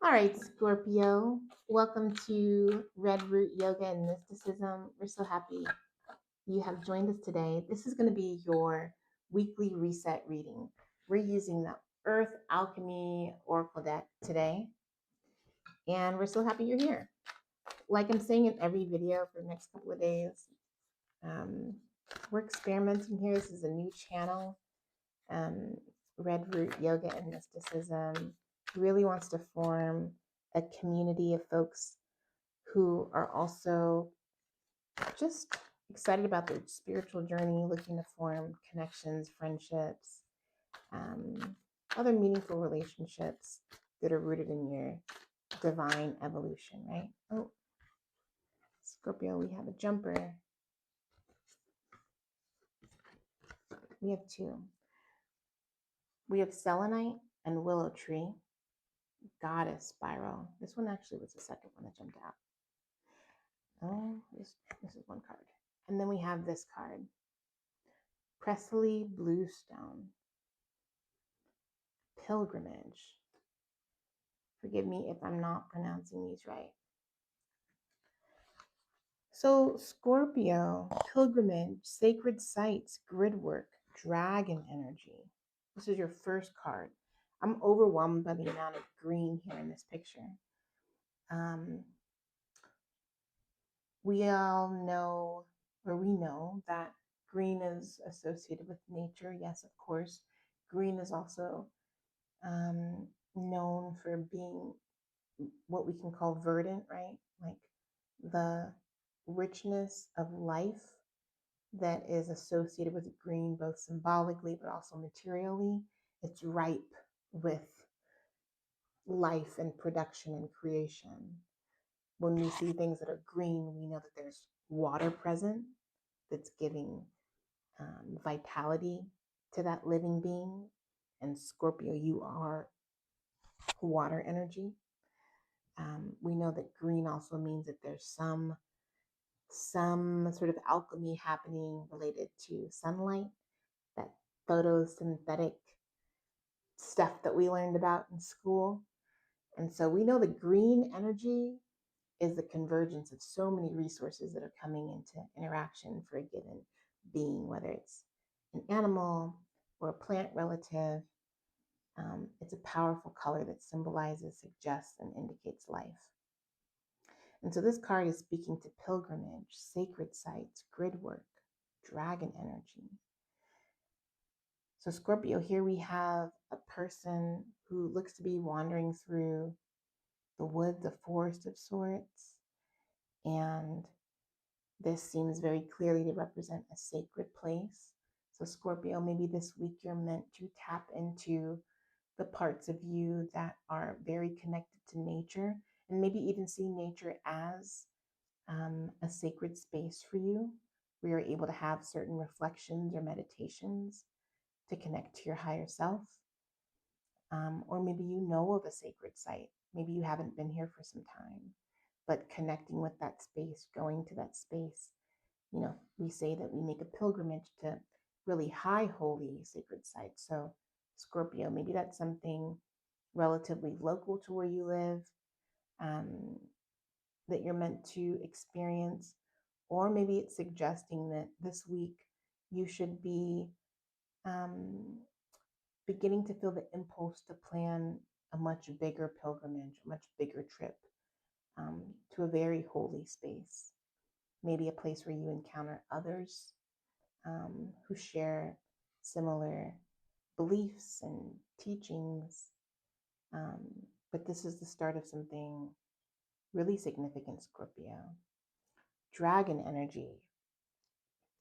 All right, Scorpio, welcome to Red Root Yoga and Mysticism. We're so happy you have joined us today. This is going to be your weekly reset reading. We're using the Earth Alchemy Oracle deck today, and we're so happy you're here. Like I'm saying in every video for the next couple of days, we're experimenting here. This is a new channel. Red Root Yoga and Mysticism really wants to form a community of folks who are also just excited about their spiritual journey, looking to form connections, friendships, other meaningful relationships that are rooted in your divine evolution, right? Oh, Scorpio, we have a jumper. We have two. We have selenite and willow tree, goddess spiral. This one actually was the second one that jumped out. Oh, this is one card. And then we have this card, Presley Bluestone, pilgrimage. Forgive me if I'm not pronouncing these right. So, Scorpio, pilgrimage, sacred sites, grid work, dragon energy. This is your first card. I'm overwhelmed by the amount of green here in this picture. We all know, or we know, that green is associated with nature. Yes, of course. Green is also known for being what we can call verdant, right? Like the richness of life that is associated with green, both symbolically but also materially. It's ripe with life and production and creation. When we see things that are green, we know that there's water present that's giving vitality to that living being. And Scorpio, you are water energy. We know that green also means that there's some sort of alchemy happening related to sunlight, that photosynthetic stuff that we learned about in school. And so we know the green energy is the convergence of so many resources that are coming into interaction for a given being, whether it's an animal or a plant relative. It's a powerful color that symbolizes, suggests, and indicates life. And so this card is speaking to pilgrimage, sacred sites, grid work, dragon energy. So Scorpio, here we have a person who looks to be wandering through the woods, the forest of sorts. And this seems very clearly to represent a sacred place. So Scorpio, maybe this week you're meant to tap into the parts of you that are very connected to nature, and maybe even see nature as a sacred space for you, where you're able to have certain reflections or meditations to connect to your higher self. Or maybe you know of a sacred site. Maybe you haven't been here for some time, but connecting with that space, going to that space. We say that we make a pilgrimage to really high, holy, sacred sites. So, Scorpio, maybe that's something relatively local to where you live, that you're meant to experience. Or maybe it's suggesting that this week you should be beginning to feel the impulse to plan a much bigger pilgrimage, a much bigger trip to a very holy space. Maybe a place where you encounter others who share similar beliefs and teachings. But this is the start of something really significant, Scorpio. Dragon energy.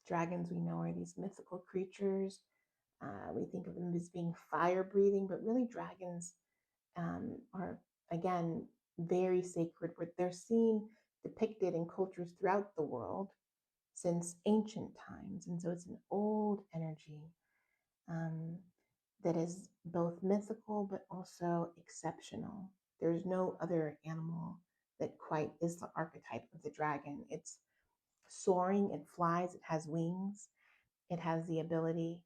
Dragons, we know, are these mythical creatures. We think of them as being fire breathing, but really, dragons are, again, very sacred. They're seen depicted in cultures throughout the world since ancient times. And so it's an old energy that is both mythical but also exceptional. There's no other animal that quite is the archetype of the dragon. It's soaring, it flies, it has wings, it has the ability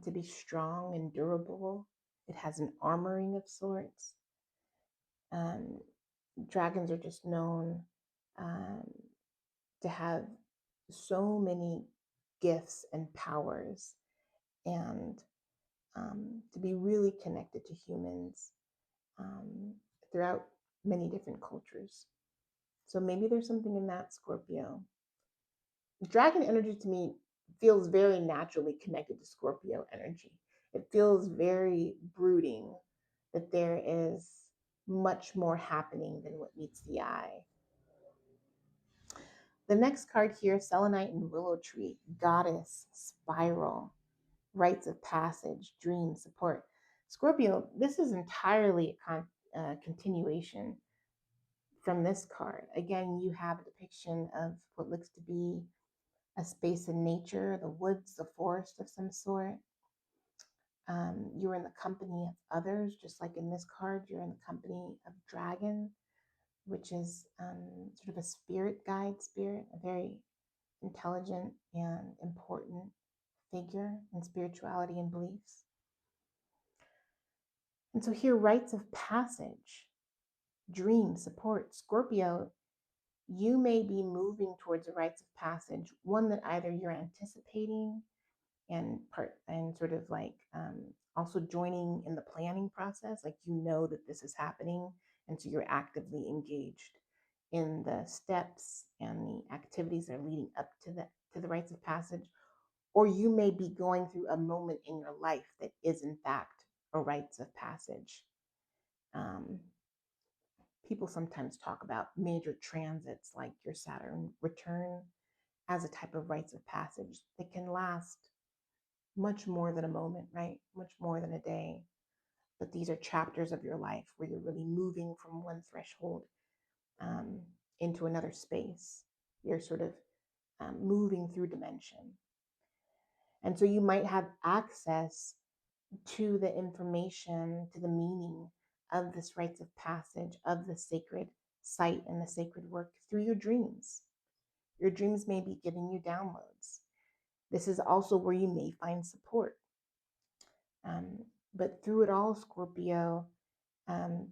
to be strong and durable, it has an armoring of sorts. Um, Dragons are just known um, to have so many gifts and powers, and to be really connected to humans um, throughout many different cultures. So maybe there's something in that, Scorpio. Dragon energy to me feels very naturally connected to Scorpio energy. It feels very brooding, that there is much more happening than what meets the eye. The next card here, Selenite and Willow Tree, Goddess, Spiral, Rites of Passage, Dream, Support. Scorpio, this is entirely a continuation from this card. Again, you have a depiction of what looks to be a space in nature, the woods, the forest of some sort. You're in the company of others, just like in this card, you're in the company of dragon, which is sort of a spirit guide spirit, a very intelligent and important figure in spirituality and beliefs. And so here, rites of passage, dream, support. Scorpio, you may be moving towards a rites of passage, one that either you're anticipating and sort of like also joining in the planning process, like you know that this is happening, and so you're actively engaged in the steps and the activities that are leading up to the rites of passage. Or you may be going through a moment in your life that is in fact a rites of passage. um, People sometimes talk about major transits like your Saturn return as a type of rites of passage that can last much more than a moment, right? Much more than a day. But these are chapters of your life where you're really moving from one threshold um, into another space. You're sort of moving through dimension. And so you might have access to the information, to the meaning of this rites of passage, of the sacred site and the sacred work through your dreams. Your dreams may be giving you downloads. This is also where you may find support. Um, but through it all, Scorpio,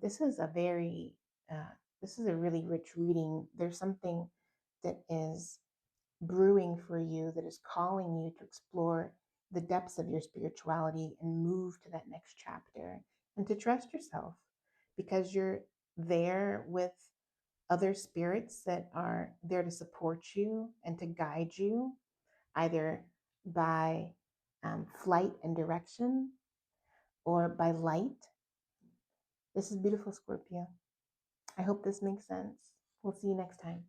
this is this is a really rich reading. There's something that is brewing for you, that is calling you to explore the depths of your spirituality and move to that next chapter, and to trust yourself, because you're there with other spirits that are there to support you and to guide you, either by flight and direction or by light. This is beautiful, Scorpio. I hope this makes sense. We'll see you next time.